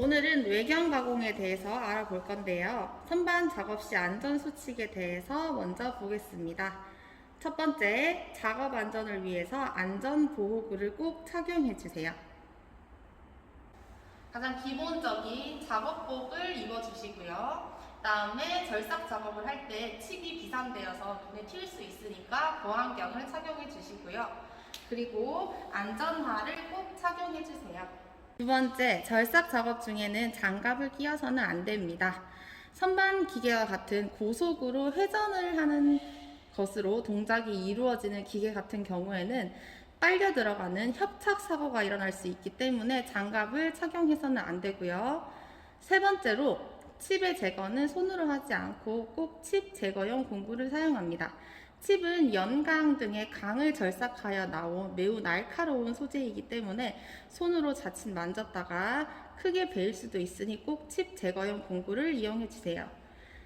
오늘은 외경 가공에 대해서 알아볼 건데요. 선반 작업 시 안전 수칙에 대해서 먼저 보겠습니다. 첫 번째, 작업 안전을 위해서 안전 보호구를 꼭 착용해 주세요. 가장 기본적인 작업복을 입어주시고요. 다음에 절삭 작업을 할 때 칩이 비산되어서 눈에 튈 수 있으니까 보안경을 착용해 주시고요. 그리고 안전화를 꼭 착용해 주세요. 두 번째, 절삭 작업 중에는 장갑을 끼워서는 안 됩니다. 선반 기계와 같은 고속으로 회전을 하는 것으로 동작이 이루어지는 기계 같은 경우에는 빨려 들어가는 협착 사고가 일어날 수 있기 때문에 장갑을 착용해서는 안 되고요. 세 번째로, 칩의 제거는 손으로 하지 않고 꼭 칩 제거용 공구를 사용합니다. 칩은 연강 등의 강을 절삭하여 나온 매우 날카로운 소재이기 때문에 손으로 자칫 만졌다가 크게 베일 수도 있으니 꼭 칩 제거용 공구를 이용해 주세요.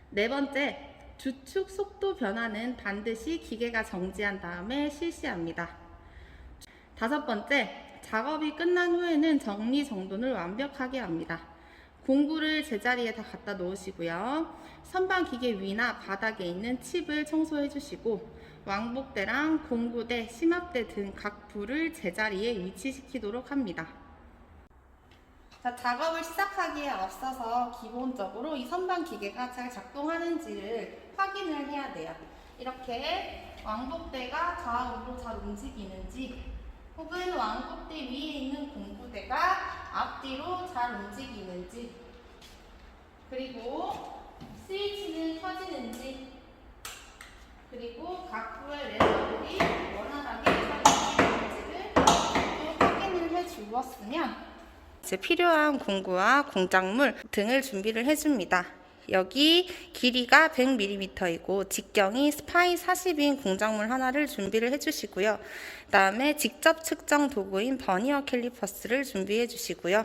네 번째, 주축 속도 변화는 반드시 기계가 정지한 다음에 실시합니다. 다섯 번째, 작업이 끝난 후에는 정리정돈을 완벽하게 합니다. 공구를 제자리에 다 갖다 놓으시고요. 선반 기계 위나 바닥에 있는 칩을 청소해 주시고 왕복대랑 공구대, 심압대 등 각 부를 제자리에 위치시키도록 합니다. 자, 작업을 시작하기에 앞서서 기본적으로 이 선반 기계가 잘 작동하는지를 확인을 해야 돼요. 이렇게 왕복대가 좌우로 잘 움직이는지, 혹은 왕복대 위에 있는 공구대가 앞뒤로 잘 움직이는지, 그리고 스위치는 켜지는지, 그리고 각 부의 레버들이 원활하게 잘 움직이는지를 확인을 해 주었으면 이제 필요한 공구와 공작물 등을 준비를 해줍니다. 여기 길이가 100mm이고 직경이 스파이 40인 공작물 하나를 준비를 해주시고요. 그 다음에 직접 측정 도구인 버니어 캘리퍼스를 준비해 주시고요.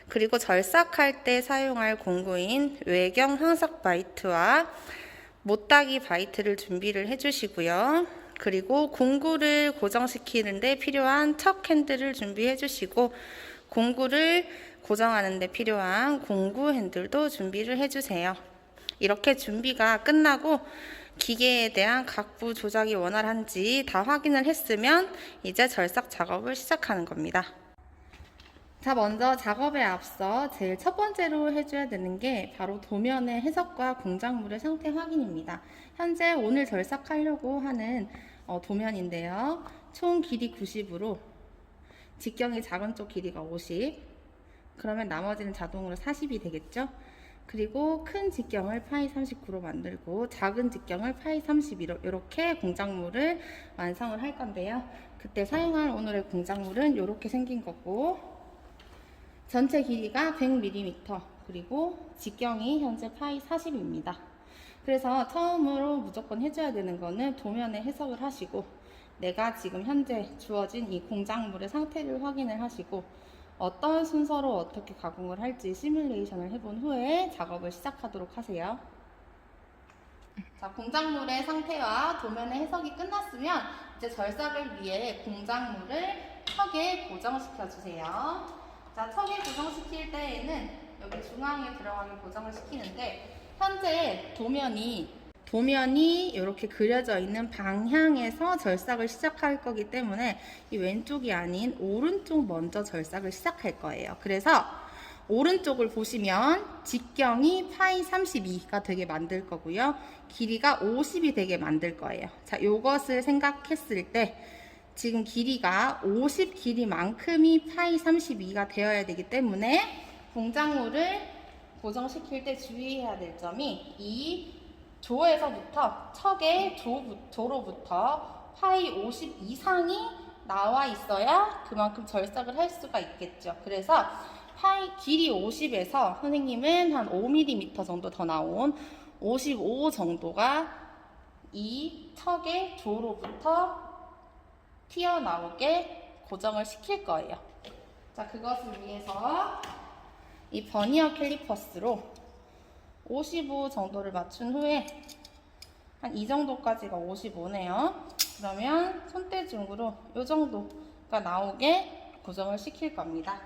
그리고 절삭할 때 사용할 공구인 외경 항삭 바이트와 못따기 바이트를 준비를 해주시고요. 그리고 공구를 고정시키는 데 필요한 척 핸들을 준비해 주시고 공구를 고정하는 데 필요한 공구 핸들도 준비를 해주세요. 이렇게 준비가 끝나고 기계에 대한 각부 조작이 원활한지 다 확인을 했으면 이제 절삭 작업을 시작하는 겁니다. 자, 먼저 작업에 앞서 제일 첫 번째로 해줘야 되는 게 바로 도면의 해석과 공작물의 상태 확인입니다. 현재 오늘 절삭하려고 하는 도면인데요. 총 길이 90으로 직경이 작은 쪽 길이가 50, 그러면 나머지는 자동으로 40이 되겠죠. 그리고 큰 직경을 파이 39로 만들고 작은 직경을 파이 32로 이렇게 공작물을 완성을 할 건데요. 그때 사용할 오늘의 공작물은 이렇게 생긴 거고, 전체 길이가 100mm, 그리고 직경이 현재 파이 40입니다. 그래서 처음으로 무조건 해줘야 되는 거는 도면의 해석을 하시고 내가 지금 현재 주어진 이 공작물의 상태를 확인을 하시고 어떤 순서로 어떻게 가공을 할지 시뮬레이션을 해본 후에 작업을 시작하도록 하세요. 자, 공작물의 상태와 도면의 해석이 끝났으면 이제 절삭을 위해 공작물을 척에 고정시켜 주세요. 자, 척에 고정시킬 때에는 여기 중앙에 들어가게 고정을 시키는데, 현재 도면이 이렇게 그려져 있는 방향에서 절삭을 시작할 거기 때문에 이 왼쪽이 아닌 오른쪽 먼저 절삭을 시작할 거예요. 그래서 오른쪽을 보시면 직경이 파이 32가 되게 만들 거고요. 길이가 50이 되게 만들 거예요. 자, 이것을 생각했을 때 지금 길이가 50 길이만큼이 파이 32가 되어야 되기 때문에 공작물을 고정시킬 때 주의해야 될 점이 이 조에서부터 척의 조로부터 파이 50 이상이 나와 있어야 그만큼 절삭을 할 수가 있겠죠. 그래서 파이 길이 50에서 선생님은 한 5mm 정도 더 나온 55 정도가 이 척의 조로부터 튀어나오게 고정을 시킬 거예요. 자, 그것을 위해서 이 버니어 캘리퍼스로 55 정도를 맞춘 후에 한 이 정도까지가 55네요. 그러면 손대중으로 이 정도가 나오게 고정을 시킬 겁니다.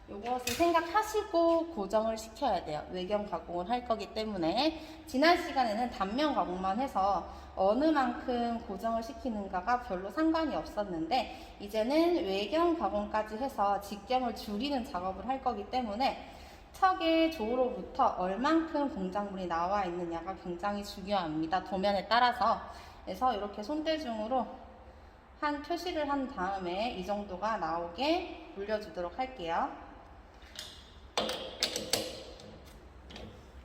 이것을 생각하시고 고정을 시켜야 돼요. 외경 가공을 할 거기 때문에. 지난 시간에는 단면 가공만 해서 어느 만큼 고정을 시키는가가 별로 상관이 없었는데, 이제는 외경 가공까지 해서 직경을 줄이는 작업을 할 거기 때문에 척의 조로부터 얼만큼 공작물이 나와 있느냐가 굉장히 중요합니다. 도면에 따라서. 그래서 이렇게 손대중으로 한 표시를 한 다음에 이 정도가 나오게 올려주도록 할게요.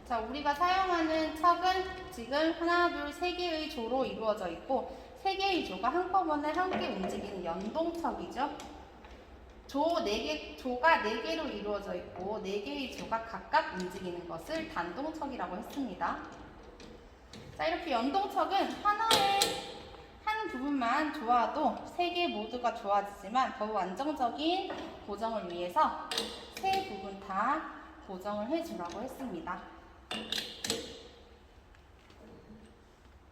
자, 우리가 사용하는 척은 지금 하나, 둘, 세 개의 조로 이루어져 있고, 세 개의 조가 한꺼번에 함께 움직이는 연동척이죠. 조가 4개로 이루어져 있고 4개의 조가 각각 움직이는 것을 단동척이라고 했습니다. 자, 이렇게 연동척은 하나의 한 부분만 좋아도 3개 모두가 좋아지지만 더욱 안정적인 고정을 위해서 3부분 다 고정을 해주라고 했습니다.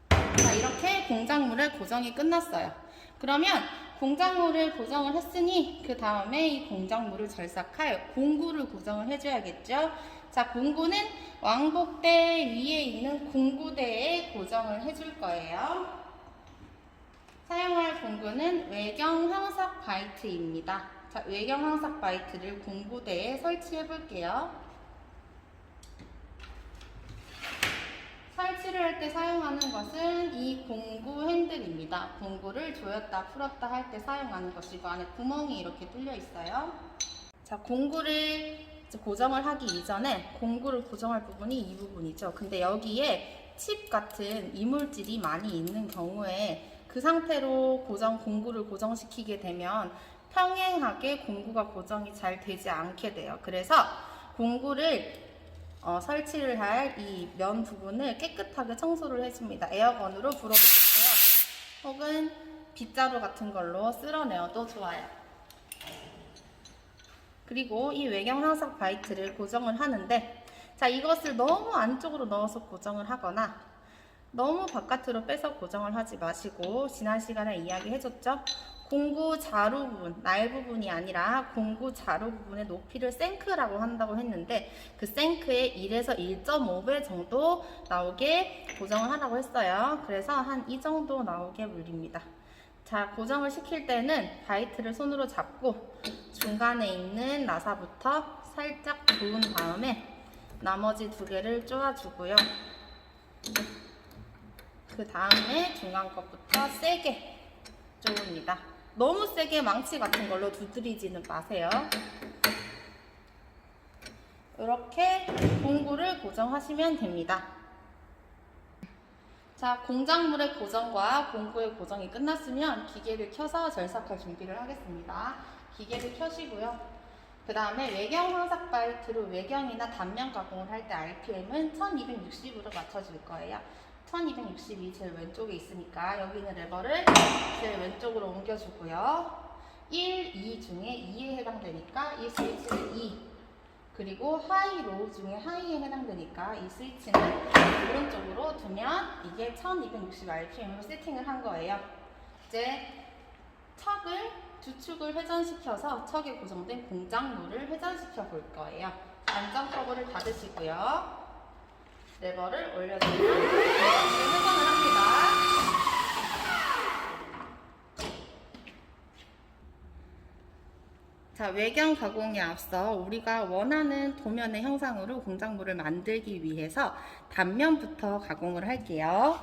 자, 이렇게 공작물의 고정이 끝났어요. 그러면 공작물을 고정을 했으니 그 다음에 이 공작물을 절삭할 공구를 고정을 해줘야겠죠. 자, 공구는 왕복대 위에 있는 공구대에 고정을 해줄 거예요. 사용할 공구는 외경 황삭 바이트입니다. 자, 외경 황삭 바이트를 공구대에 설치해 볼게요. 설치를 할 때 사용하는 것은 이 공구 핸들입니다. 공구를 조였다 풀었다 할 때 사용하는 것이고, 안에 구멍이 이렇게 뚫려 있어요. 자, 공구를 고정을 하기 이전에 공구를 고정할 부분이 이 부분이죠. 근데 여기에 칩 같은 이물질이 많이 있는 경우에 그 상태로 공구를 고정시키게 되면 평행하게 공구가 고정이 잘 되지 않게 돼요. 그래서 공구를 설치를 할 이 면 부분을 깨끗하게 청소를 해줍니다. 에어건으로 불어도 좋고요. 혹은 빗자루 같은 걸로 쓸어내어도 좋아요. 그리고 이 외경 황삭 바이트를 고정을 하는데, 자, 이것을 너무 안쪽으로 넣어서 고정을 하거나 너무 바깥으로 빼서 고정을 하지 마시고, 지난 시간에 이야기해줬죠? 공구 자루 부분, 날 부분이 아니라 공구 자루 부분의 높이를 생크라고 한다고 했는데, 그 생크의 1에서 1.5배 정도 나오게 고정을 하라고 했어요. 그래서 한 이 정도 나오게 물립니다. 자, 고정을 시킬 때는 바이트를 손으로 잡고 중간에 있는 나사부터 살짝 조은 다음에 나머지 2개를 쪼아주고요. 그 다음에 중간 것부터 세게 쪼읍니다. 너무 세게 망치 같은 걸로 두드리지는 마세요. 이렇게 공구를 고정하시면 됩니다. 자, 공작물의 고정과 공구의 고정이 끝났으면 기계를 켜서 절삭할 준비를 하겠습니다. 기계를 켜시고요. 그 다음에 외경 황삭 바이트로 외경이나 단면 가공을 할 때 RPM은 1260으로 맞춰줄 거예요. 1260이 제일 왼쪽에 있으니까 여기 있는 레버를 제일 왼쪽으로 옮겨주고요. 1, 2 중에 2에 해당되니까 이 스위치는 2, 그리고 하이, 로우 중에 하이에 해당되니까 이 스위치는 오른쪽으로 두면 이게 1260rpm으로 세팅을 한 거예요. 이제 두 축을 회전시켜서 척에 고정된 공작물을 회전시켜 볼 거예요. 안전 커브를 닫으시고요. 레버를 올려주면 공작물을 회전을 합니다. 자, 외경 가공에 앞서 우리가 원하는 도면의 형상으로 공작물을 만들기 위해서 단면부터 가공을 할게요.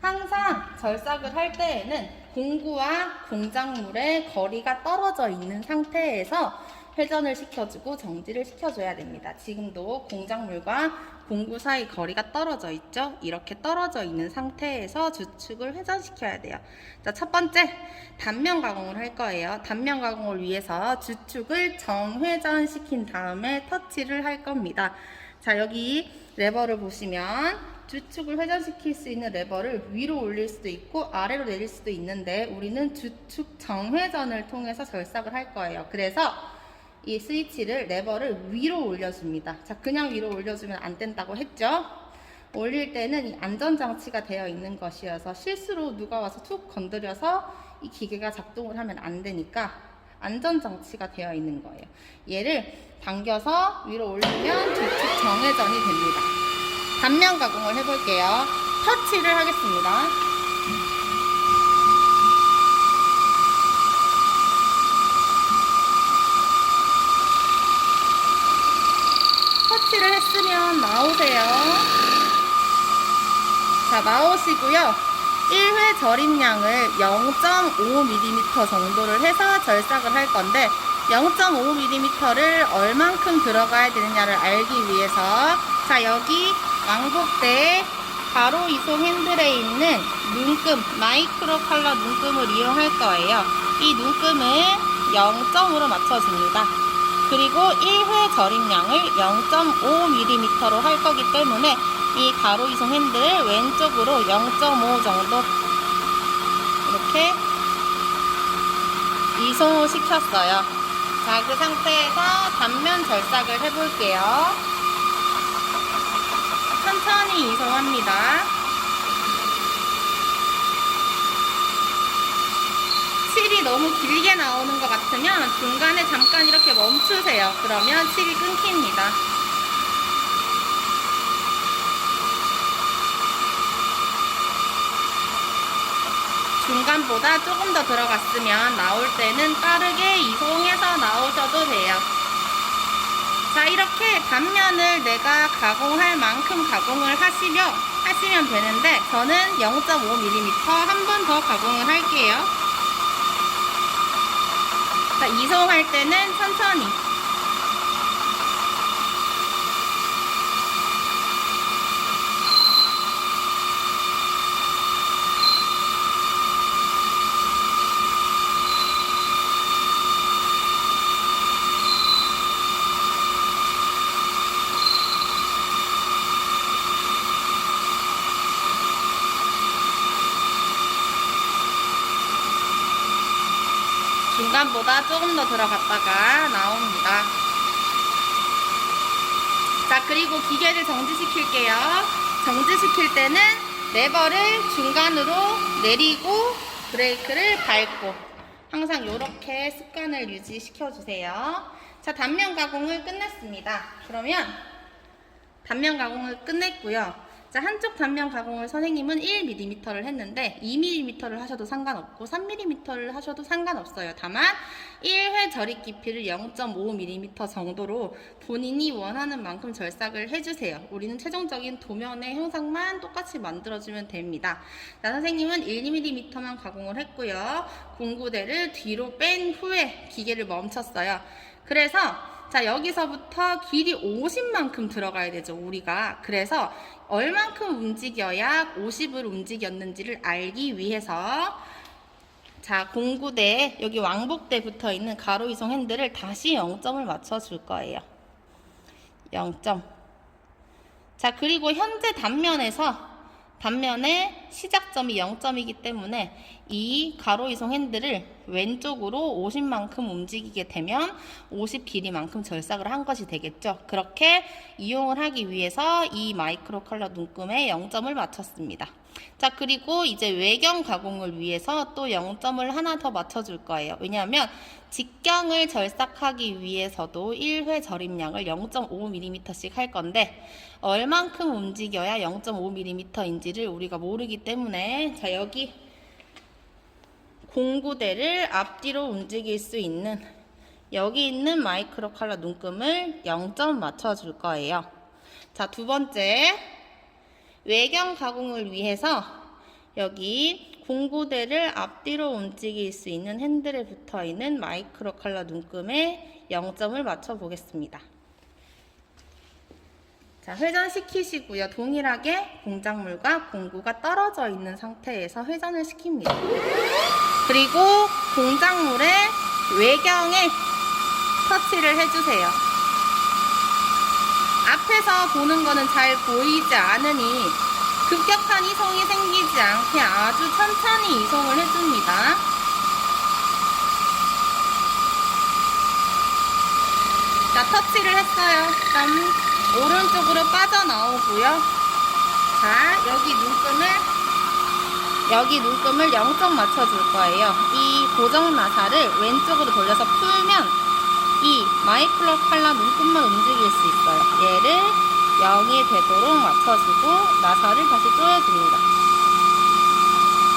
항상 절삭을 할 때에는 공구와 공작물의 거리가 떨어져 있는 상태에서 회전을 시켜주고 정지를 시켜줘야 됩니다. 지금도 공작물과 공구 사이 거리가 떨어져 있죠? 이렇게 떨어져 있는 상태에서 주축을 회전시켜야 돼요. 자, 첫 번째, 단면 가공을 할 거예요. 단면 가공을 위해서 주축을 정회전시킨 다음에 터치를 할 겁니다. 자, 여기 레버를 보시면 주축을 회전시킬 수 있는 레버를 위로 올릴 수도 있고 아래로 내릴 수도 있는데, 우리는 주축 정회전을 통해서 절삭을 할 거예요. 그래서 이 스위치를, 레버를 위로 올려줍니다. 자, 그냥 위로 올려주면 안 된다고 했죠? 올릴 때는 이 안전장치가 되어 있는 것이어서 실수로 누가 와서 툭 건드려서 이 기계가 작동을 하면 안 되니까 안전장치가 되어 있는 거예요. 얘를 당겨서 위로 올리면 좌측 정회전이 됩니다. 단면 가공을 해볼게요. 터치를 하겠습니다. 터치를 했으면 나오세요. 자, 나오시고요. 1회 절임량을 0.5mm 정도를 해서 절삭을 할 건데 0.5mm를 얼만큼 들어가야 되느냐를 알기 위해서 자, 여기 왕복대에 가로 이송 핸들에 있는 눈금, 마이크로 컬러 눈금을 이용할 거예요. 이 눈금을 0점으로 맞춰줍니다. 그리고 1회 절임량을 0.5mm로 할 거기 때문에 이 가로 이송 핸들을 왼쪽으로 0.5 정도 이렇게 이송을 시켰어요. 자, 그 상태에서 단면 절삭을 해볼게요. 천천히 이송합니다. 칠이 너무 길게 나오는 것 같으면 중간에 잠깐 이렇게 멈추세요. 그러면 칠이 끊깁니다. 중간보다 조금 더 들어갔으면 나올 때는 빠르게 이송해서 나오셔도 돼요. 자, 이렇게 단면을 내가 가공할 만큼 가공을 하시면 되는데 저는 0.5mm 한 번 더 가공을 할게요. 자, 이송할 때는 천천히. 중간보다 조금 더 들어갔다가 나옵니다. 자, 그리고 기계를 정지시킬게요. 정지시킬 때는 레버를 중간으로 내리고 브레이크를 밟고 항상 이렇게 습관을 유지시켜주세요. 자, 단면 가공을 끝냈습니다. 그러면 단면 가공을 끝냈고요. 자, 한쪽 단면 가공을 선생님은 1mm를 했는데 2mm를 하셔도 상관없고 3mm를 하셔도 상관없어요. 다만 1회 절입 깊이를 0.5mm 정도로 본인이 원하는 만큼 절삭을 해주세요. 우리는 최종적인 도면의 형상만 똑같이 만들어주면 됩니다. 자, 선생님은 1mm만 가공을 했고요. 공구대를 뒤로 뺀 후에 기계를 멈췄어요. 그래서 자, 여기서부터 길이 50만큼 들어가야 되죠, 우리가. 그래서 얼만큼 움직여야 50을 움직였는지를 알기 위해서 자, 공구대에 여기 왕복대 붙어 있는 가로 이송 핸들을 다시 0점을 맞춰 줄 거예요. 0점. 자, 그리고 현재 단면의 시작점이 0점이기 때문에 이 가로 이송 핸들을 왼쪽으로 50만큼 움직이게 되면 50 길이만큼 절삭을 한 것이 되겠죠. 그렇게 이용을 하기 위해서 이 마이크로 컬러 눈금에 0점을 맞췄습니다. 자, 그리고 이제 외경 가공을 위해서 또 0점을 하나 더 맞춰줄 거예요. 왜냐하면 직경을 절삭하기 위해서도 1회 절임량을 0.5mm씩 할 건데 얼만큼 움직여야 0.5mm인지를 우리가 모르기 때문에 자, 여기 공구대를 앞뒤로 움직일 수 있는 여기 있는 마이크로 컬러 눈금을 0점 맞춰줄 거예요. 자, 두 번째 외경 가공을 위해서 여기 공구대를 앞뒤로 움직일 수 있는 핸들에 붙어 있는 마이크로 컬러 눈금에 0점을 맞춰 보겠습니다. 자, 회전시키시고요. 동일하게 공작물과 공구가 떨어져 있는 상태에서 회전을 시킵니다. 그리고 공작물의 외경에 터치를 해주세요. 앞에서 보는 거는 잘 보이지 않으니 급격한 이송이 생기지 않게 아주 천천히 이송을 해줍니다. 자, 터치를 했어요. 오른쪽으로 빠져나오고요. 자, 여기 눈금을 여기 눈금을 0점 맞춰줄 거예요. 이 고정 나사를 왼쪽으로 돌려서 풀면 이 마이크로 칼라 눈금만 움직일 수 있어요. 얘를 0이 되도록 맞춰주고 나사를 다시 조여줍니다.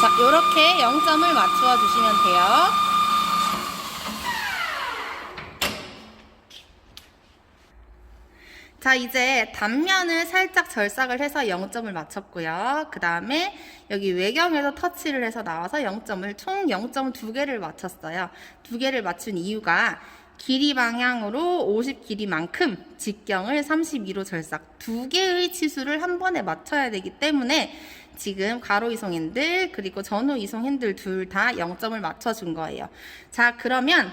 자, 요렇게 0점을 맞추어 주시면 돼요. 자, 이제 단면을 살짝 절삭을 해서 0점을 맞췄고요. 그 다음에 여기 외경에서 터치를 해서 나와서 0점을 총 0점 2개를 맞췄어요. 2개를 맞춘 이유가 길이 방향으로 50 길이만큼 직경을 32로 절삭 2개의 치수를 한 번에 맞춰야 되기 때문에 지금 가로 이송 핸들 그리고 전후 이송 핸들 둘 다 0점을 맞춰준 거예요. 자, 그러면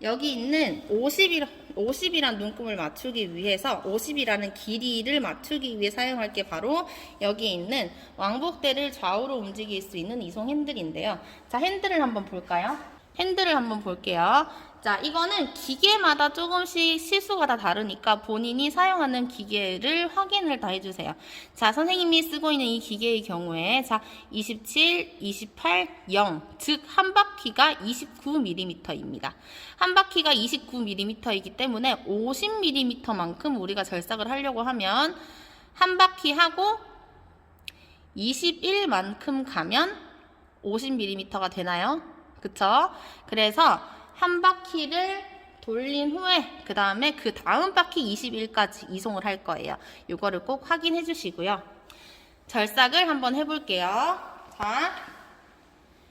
여기 있는 50이란 눈금을 맞추기 위해서 50이라는 길이를 맞추기 위해 사용할 게 바로 여기 있는 왕복대를 좌우로 움직일 수 있는 이송 핸들인데요. 자, 핸들을 한번 볼까요? 핸들을 한번 볼게요. 자, 이거는 기계마다 조금씩 시수가 다 다르니까 본인이 사용하는 기계를 확인을 다 해주세요. 자, 선생님이 쓰고 있는 이 기계의 경우에 자, 27, 28, 0, 즉 한 바퀴가 29mm입니다. 한 바퀴가 29mm이기 때문에 50mm만큼 우리가 절삭을 하려고 하면 한 바퀴 하고 21만큼 가면 50mm가 되나요? 그쵸? 그래서 한 바퀴를 돌린 후에 그 다음에 그 다음 바퀴 21까지 이송을 할 거예요. 이거를 꼭 확인해 주시고요. 절삭을 한번 해볼게요. 자,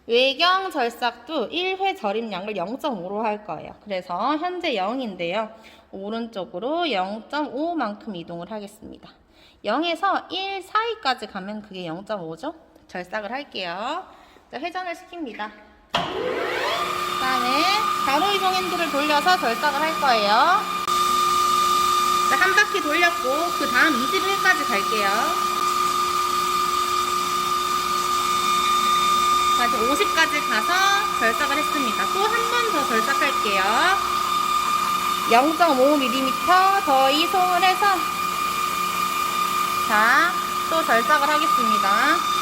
외경 절삭도 1회 절입량을 0.5로 할 거예요. 그래서 현재 0인데요. 오른쪽으로 0.5만큼 이동을 하겠습니다. 0에서 1 사이까지 가면 그게 0.5죠? 절삭을 할게요. 자, 회전을 시킵니다. 그 다음에 가로 이송 핸들을 돌려서 절삭을 할 거예요. 자, 한 바퀴 돌렸고 그 다음 21까지 갈게요. 다시 50까지 가서 절삭을 했습니다. 또 한 번 더 절삭할게요. 0.5mm 더 이송을 해서 자, 또 절삭을 하겠습니다.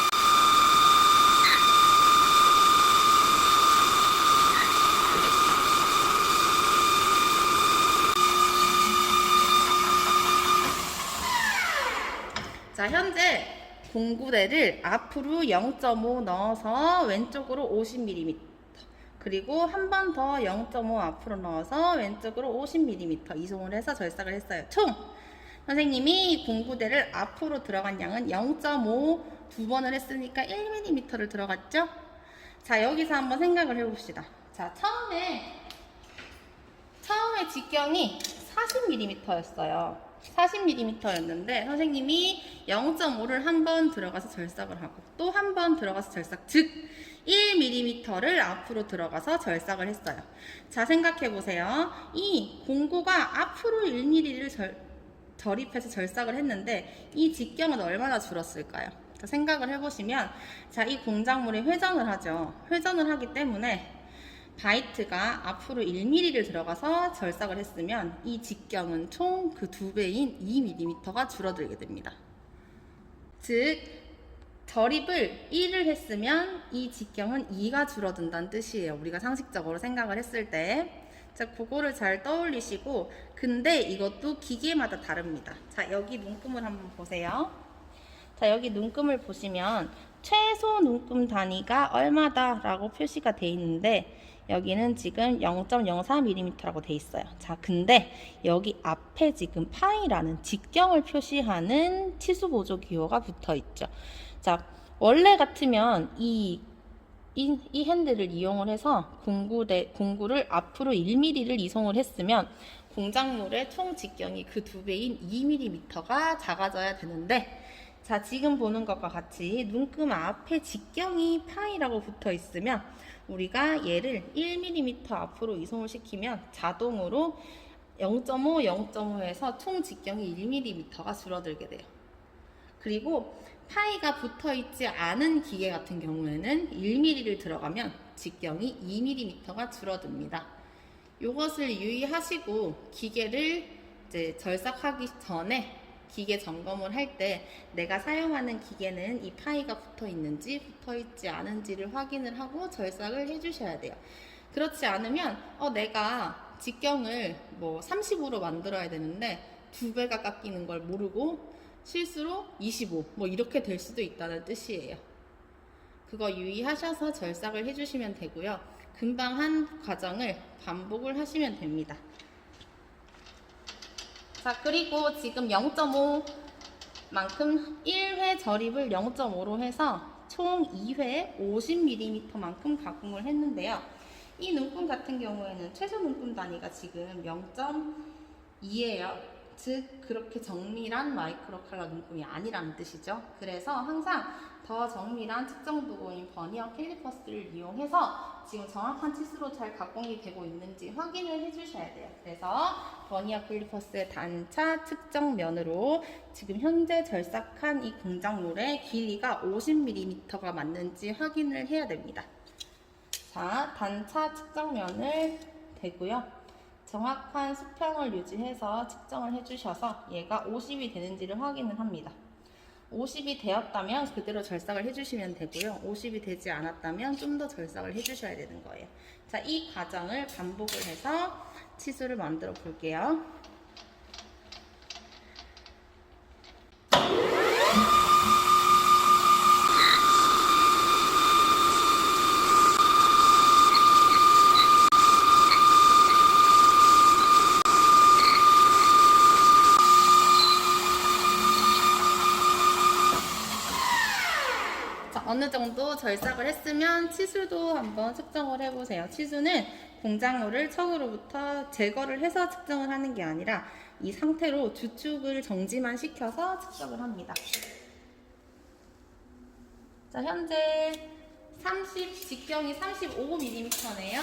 자, 현재 공구대를 앞으로 0.5 넣어서 왼쪽으로 50mm 그리고 한 번 더 0.5 앞으로 넣어서 왼쪽으로 50mm 이송을 해서 절삭을 했어요. 총 선생님이 공구대를 앞으로 들어간 양은 0.5 두 번을 했으니까 1mm를 들어갔죠? 자, 여기서 한번 생각을 해봅시다. 자, 처음에 직경이 40mm였어요. 40mm였는데 선생님이 0.5를 한 번 들어가서 절삭을 하고 또 한 번 들어가서 절삭, 즉 1mm를 앞으로 들어가서 절삭을 했어요. 자, 생각해 보세요. 이 공구가 앞으로 1mm를 절입해서 절삭을 했는데 이 직경은 얼마나 줄었을까요? 자, 생각을 해보시면 자, 이 공작물이 회전을 하죠. 회전을 하기 때문에 바이트가 앞으로 1mm를 들어가서 절삭을 했으면 이 직경은 총 그 2배인 2mm가 줄어들게 됩니다. 즉 절입을 1을 했으면 이 직경은 2가 줄어든다는 뜻이에요. 우리가 상식적으로 생각을 했을 때. 자, 그거를 잘 떠올리시고 근데 이것도 기계마다 다릅니다. 자, 여기 눈금을 한번 보세요. 자, 여기 눈금을 보시면 최소 눈금 단위가 얼마다 라고 표시가 돼 있는데 여기는 지금 0.04mm라고 돼 있어요. 자, 근데 여기 앞에 지금 파이라는 직경을 표시하는 치수 보조 기호가 붙어 있죠. 자, 원래 같으면 이 핸들을 이용을 해서 공구를 앞으로 1mm를 이송을 했으면 공작물의 총 직경이 그 2배인 2mm가 작아져야 되는데 자, 지금 보는 것과 같이 눈금 앞에 직경이 파이라고 붙어 있으면 우리가 얘를 1mm 앞으로 이송을 시키면 자동으로 0.5, 0.5에서 총 직경이 1mm가 줄어들게 돼요. 그리고 파이가 붙어 있지 않은 기계 같은 경우에는 1mm를 들어가면 직경이 2mm가 줄어듭니다. 이것을 유의하시고 기계를 이제 절삭하기 전에 기계 점검을 할 때 내가 사용하는 기계는 이 파이가 붙어 있는지 붙어 있지 않은지를 확인을 하고 절삭을 해주셔야 돼요. 그렇지 않으면 내가 직경을 뭐 30으로 만들어야 되는데 2배가 깎이는 걸 모르고 실수로 25 뭐 이렇게 될 수도 있다는 뜻이에요. 그거 유의하셔서 절삭을 해주시면 되고요. 금방 한 과정을 반복을 하시면 됩니다. 자, 그리고 지금 0.5 만큼 1회 절입을 0.5로 해서 총 2회 50mm 만큼 가공을 했는데요. 이 눈금 같은 경우에는 최소 눈금 단위가 지금 0.2예요. 즉 그렇게 정밀한 마이크로 컬러 눈금이 아니라는 뜻이죠. 그래서 항상 더 정밀한 측정 도구인 버니어 캘리퍼스를 이용해서 지금 정확한 치수로 잘 가공이 되고 있는지 확인을 해주셔야 돼요. 그래서 버니어 캘리퍼스의 단차 측정면으로 지금 현재 절삭한 이 공작물의 길이가 50mm가 맞는지 확인을 해야 됩니다. 자, 단차 측정면을 대고요. 정확한 수평을 유지해서 측정을 해주셔서 얘가 50이 되는지를 확인을 합니다. 50이 되었다면 그대로 절삭을 해주시면 되고요. 50이 되지 않았다면 좀 더 절삭을 해주셔야 되는 거예요. 자, 이 과정을 반복을 해서 치수를 만들어 볼게요. 어느 정도 절삭을 했으면 치수도 한번 측정을 해보세요. 치수는 공작물을 척으로부터 제거를 해서 측정을 하는 게 아니라 이 상태로 주축을 정지만 시켜서 측정을 합니다. 자, 현재 직경이 35mm네요.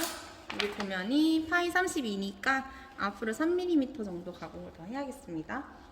여기 보면이 파이 32니까 앞으로 3mm 정도 가공을 더 해야겠습니다.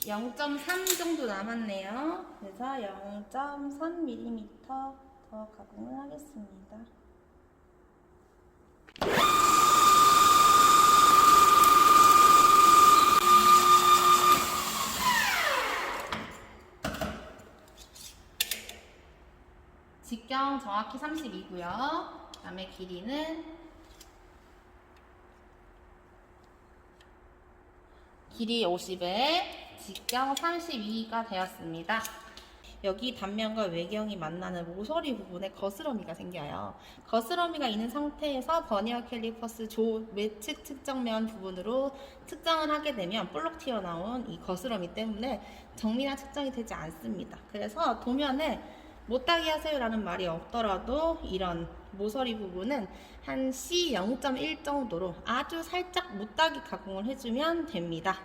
(0.3) 정도 남았네요. 그래서 0.3mm 더 가공을 하겠습니다. 직경 정확히 32고요. 그 다음에 길이는 길이 50에 직경 32가 되었습니다. 여기 단면과 외경이 만나는 모서리 부분에 거스러미가 생겨요. 거스러미가 있는 상태에서 버니어 캘리퍼스 외측 측정면 부분으로 측정을 하게 되면 볼록 튀어나온 이 거스러미 때문에 정밀한 측정이 되지 않습니다. 그래서 도면에 못따기 하세요 라는 말이 없더라도 이런 모서리 부분은 한 C0.1 정도로 아주 살짝 못따기 가공을 해주면 됩니다.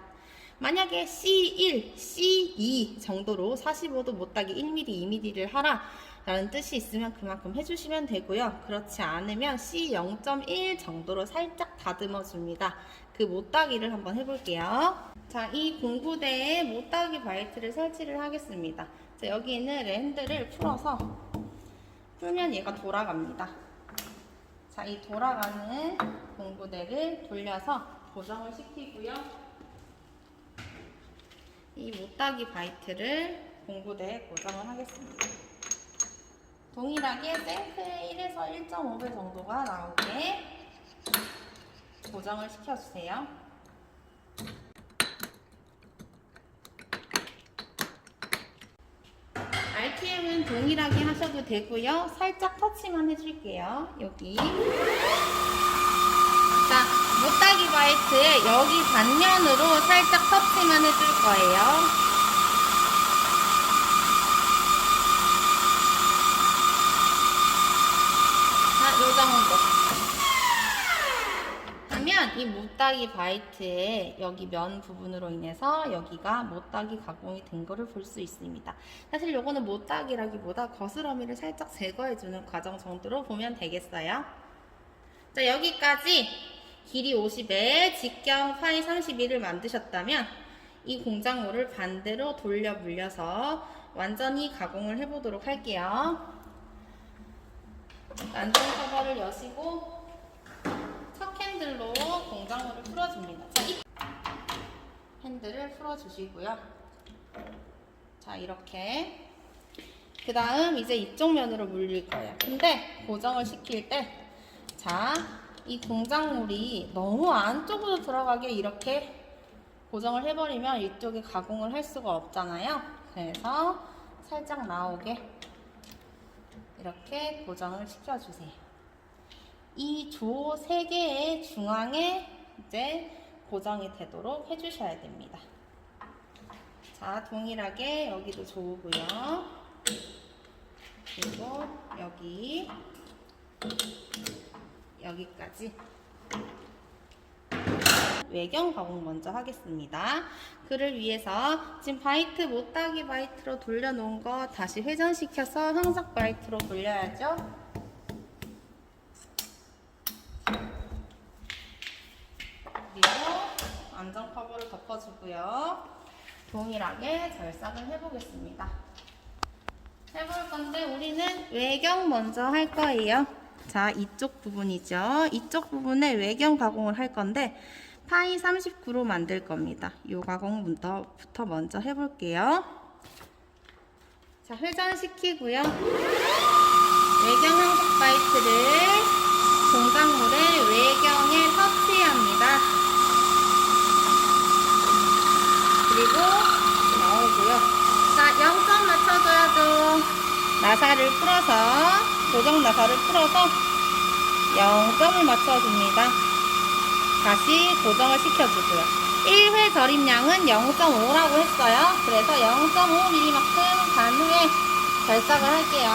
만약에 C1, C2 정도로 45도 못따기 1mm, 2mm를 하라 라는 뜻이 있으면 그만큼 해주시면 되고요. 그렇지 않으면 C0.1 정도로 살짝 다듬어 줍니다. 그 못따기를 한번 해볼게요. 자, 이 공구대에 못따기 바이트를 설치를 하겠습니다. 자, 여기 있는 랜드를 풀면 얘가 돌아갑니다. 자, 이 돌아가는 공구대를 돌려서 고정을 시키고요. 이 못따기 바이트를 공구대에 고정을 하겠습니다. 동일하게 생크에 1에서 1.5배 정도가 나오게 고정을 시켜주세요. RPM은 동일하게 하셔도 되고요. 살짝 터치만 해줄게요. 여기. 자, 못따기 바이트에 여기 단면으로 살짝 터치만 해줄 거예요. 보시면 이 못따기 바이트의 여기 면 부분으로 인해서 여기가 못따기 가공이 된 거를 볼 수 있습니다. 사실 요거는 못따기라기보다 거스러미를 살짝 제거해주는 과정 정도로 보면 되겠어요. 자, 여기까지 길이 50에 직경 파이 32를 만드셨다면 이 공작물을 반대로 돌려 물려서 완전히 가공을 해보도록 할게요. 안전 커버를 여시고 첫 핸들로 공작물을 풀어줍니다. 자, 이 핸들을 풀어주시고요. 자, 이렇게. 그 다음 이제 이쪽 면으로 물릴 거예요. 근데 고정을 시킬 때, 자, 이 공작물이 너무 안쪽으로 들어가게 이렇게 고정을 해버리면 이쪽에 가공을 할 수가 없잖아요. 그래서 살짝 나오게 이렇게 고정을 시켜주세요. 이 조 3개의 중앙에 이제 고정이 되도록 해주셔야 됩니다. 자, 동일하게 여기도 조고요. 그리고 여기까지. 외경 가공 먼저 하겠습니다. 그를 위해서 지금 바이트 못따기 바이트로 돌려놓은 거 다시 회전시켜서 항삭 바이트로 돌려야죠. 그리고 안전 커버를 덮어주고요. 동일하게 절삭을 해보겠습니다. 해볼 건데 우리는 외경 먼저 할 거예요. 자, 이쪽 부분이죠. 이쪽 부분에 외경 가공을 할 건데 파이 39로 만들 겁니다. 이 가공부터 먼저 해볼게요. 자, 회전시키고요. 외경 항삭 바이트를 공작물의 외경에 터치합니다. 그리고 나오고요. 자, 0점 맞춰줘야죠. 나사를 풀어서, 고정 나사를 풀어서 0점을 맞춰줍니다. 다시 고정을 시켜주고요. 1회 절임량은 0.5라고 했어요. 그래서 0.5mm만큼 간 후에 절삭을 할게요.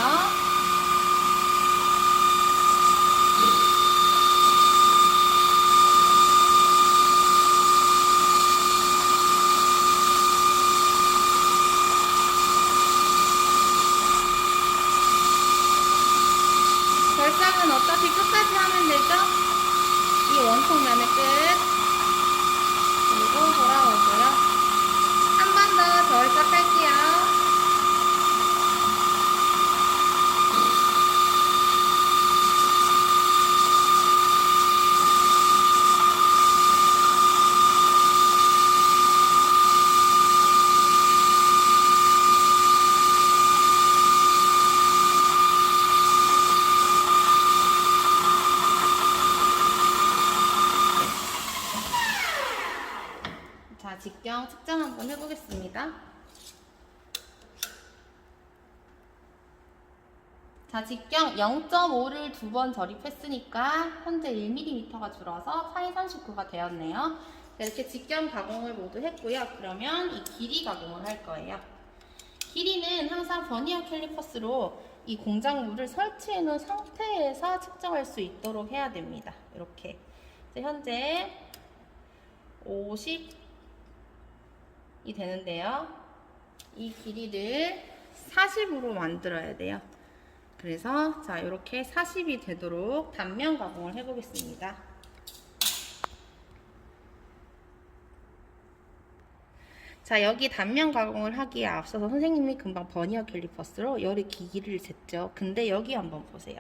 절삭은 어차피 끝까지 하면 되죠? 이 원통면의 끝. 그리고 돌아오고요. 한 번 더 절삭할게요. 자, 직경 측정 한번 해보겠습니다. 자, 직경 0.5를 2번 절입했으니까 현재 1mm가 줄어서 파이 39가 되었네요. 이렇게 직경 가공을 모두 했고요. 그러면 이 길이 가공을 할 거예요. 길이는 항상 버니어 캘리퍼스로 이 공작물을 설치해 놓은 상태에서 측정할 수 있도록 해야 됩니다. 이렇게. 현재 50이 되는데요. 이 길이를 40으로 만들어야 돼요. 그래서 자, 이렇게 40이 되도록 단면 가공을 해보겠습니다. 자, 여기 단면 가공을 하기에 앞서서 선생님이 금방 버니어 캘리퍼스로 열의 길이를 쟀죠. 근데 여기 한번 보세요.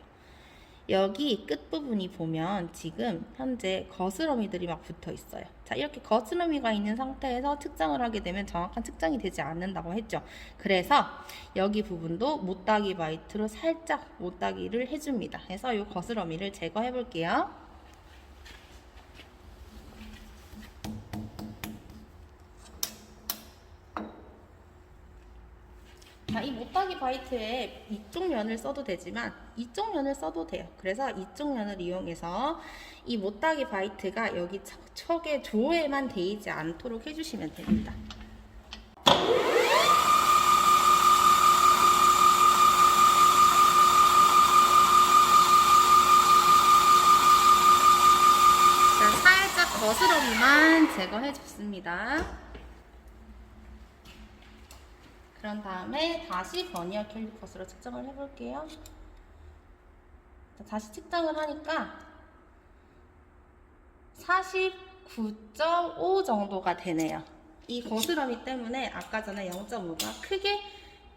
여기 끝부분이 보면 지금 현재 거스러미들이 막 붙어 있어요. 자, 이렇게 거스러미가 있는 상태에서 측정을 하게 되면 정확한 측정이 되지 않는다고 했죠. 그래서 여기 부분도 못따기 바이트로 살짝 못따기를 해줍니다. 그래서 이 거스러미를 제거해 볼게요. 자, 이 못따기 바이트에 이쪽 면을 써도 되지만 이쪽 면을 써도 돼요. 그래서 이쪽 면을 이용해서 이 못따기 바이트가 여기 척의 조에만 데이지 않도록 해주시면 됩니다. 자, 살짝 거스러기만 제거해 줬습니다. 그런 다음에 다시 버니어 캘리퍼스로 측정을 해볼게요. 다시 측정을 하니까 49.5 정도가 되네요. 이 거스러미 때문에 아까 전에 0.5가 크게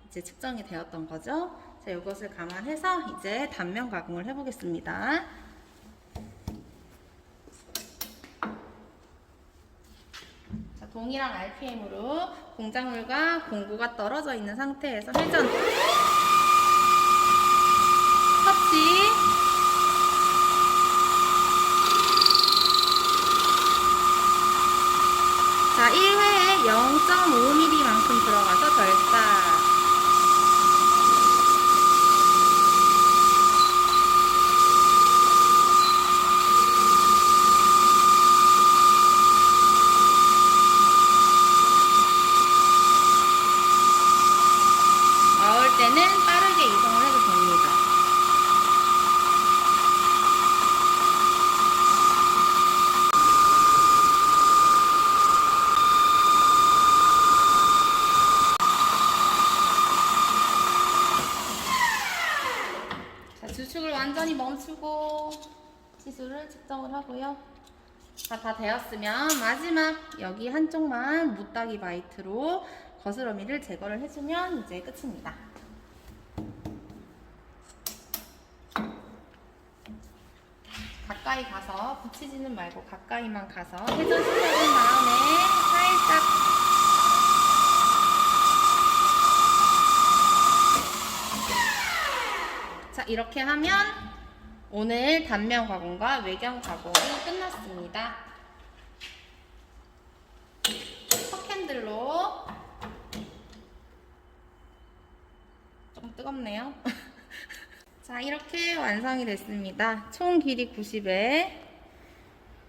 이제 측정이 되었던 거죠. 자, 이것을 감안해서 이제 단면 가공을 해보겠습니다. 자, 동일한 RPM으로 공작물과 공구가 떨어져 있는 상태에서 회전, 터치, 자, 1회에 0.5mm만큼 들어가서 절삭. 나올 때는 빠르게 이동을 해도 됩니다. 자, 주축을 완전히 멈추고 치수를 측정을 하고요. 다 되었으면 마지막 여기 한쪽만 무따기 바이트로 거스러미를 제거를 해주면 이제 끝입니다. 가까이 가서 붙이지는 말고 가까이만 가서 회전시켜준 다음에 살짝 자, 이렇게 하면 오늘 단면 가공과 외경 가공이 끝났습니다. 턱핸들로 좀 뜨겁네요. 자, 이렇게 완성이 됐습니다. 총 길이 90에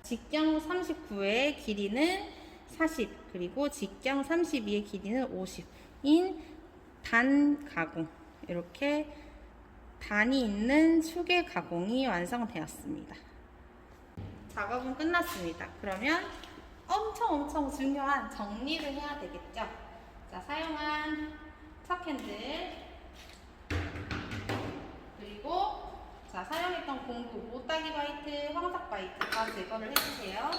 직경 39의 길이는 40 그리고 직경 32의 길이는 50인 단 가공, 이렇게 단이 있는 축의 가공이 완성되었습니다. 작업은 끝났습니다. 그러면 엄청 중요한 정리를 해야 되겠죠. 자, 사용한 턱핸들 그리고 자, 사용했던 공구 못따기 바이트, 황삭 바이트가 제거를 해주세요.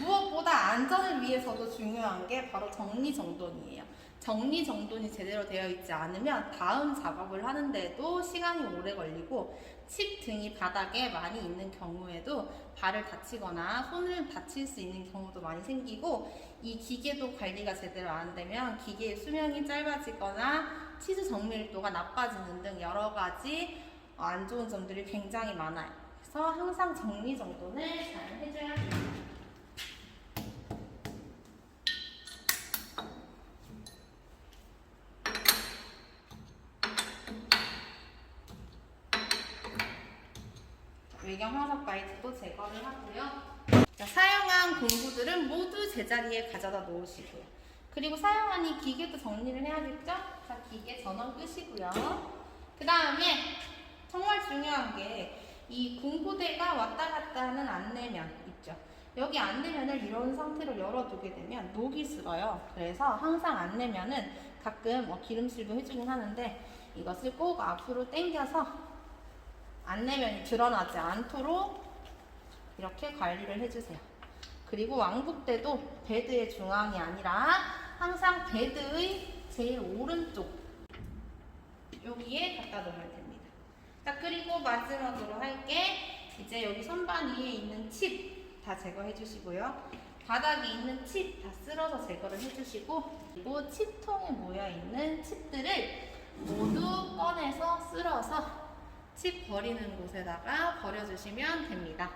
무엇보다 안전을 위해서도 중요한 게 바로 정리정돈이에요. 정리정돈이 제대로 되어 있지 않으면 다음 작업을 하는데도 시간이 오래 걸리고 칩 등이 바닥에 많이 있는 경우에도 발을 다치거나 손을 다칠 수 있는 경우도 많이 생기고, 이 기계도 관리가 제대로 안 되면 기계의 수명이 짧아지거나 치수 정밀도가 나빠지는 등 여러 가지 안 좋은 점들이 굉장히 많아요. 그래서 항상 정리정돈을 잘 해줘야 됩니다. 외경 황석 바이트도 제거를 하고요. 자, 사용한 공구들은 모두 제자리에 가져다 놓으시고요. 그리고 사용한 이 기계도 정리를 해야겠죠? 자, 기계 전원 끄시고요. 그 다음에 정말 중요한 게 이 공구대가 왔다 갔다 하는 안내면 있죠. 여기 안내면을 이런 상태로 열어두게 되면 녹이 슬어요. 그래서 항상 안내면은 가끔 기름칠도 해주긴 하는데 이것을 꼭 앞으로 당겨서 안내면이 드러나지 않도록 이렇게 관리를 해주세요. 그리고 왕복대도 베드의 중앙이 아니라 항상 베드의 제일 오른쪽 여기에 갖다 놓으면 됩니다. 자, 그리고 마지막으로 할 게 이제 여기 선반 위에 있는 칩 다 제거해 주시고요. 바닥에 있는 칩 다 쓸어서 제거를 해주시고, 그리고 칩통에 모여 있는 칩들을 모두 꺼내서 쓸어서 칩 버리는 곳에다가 버려주시면 됩니다.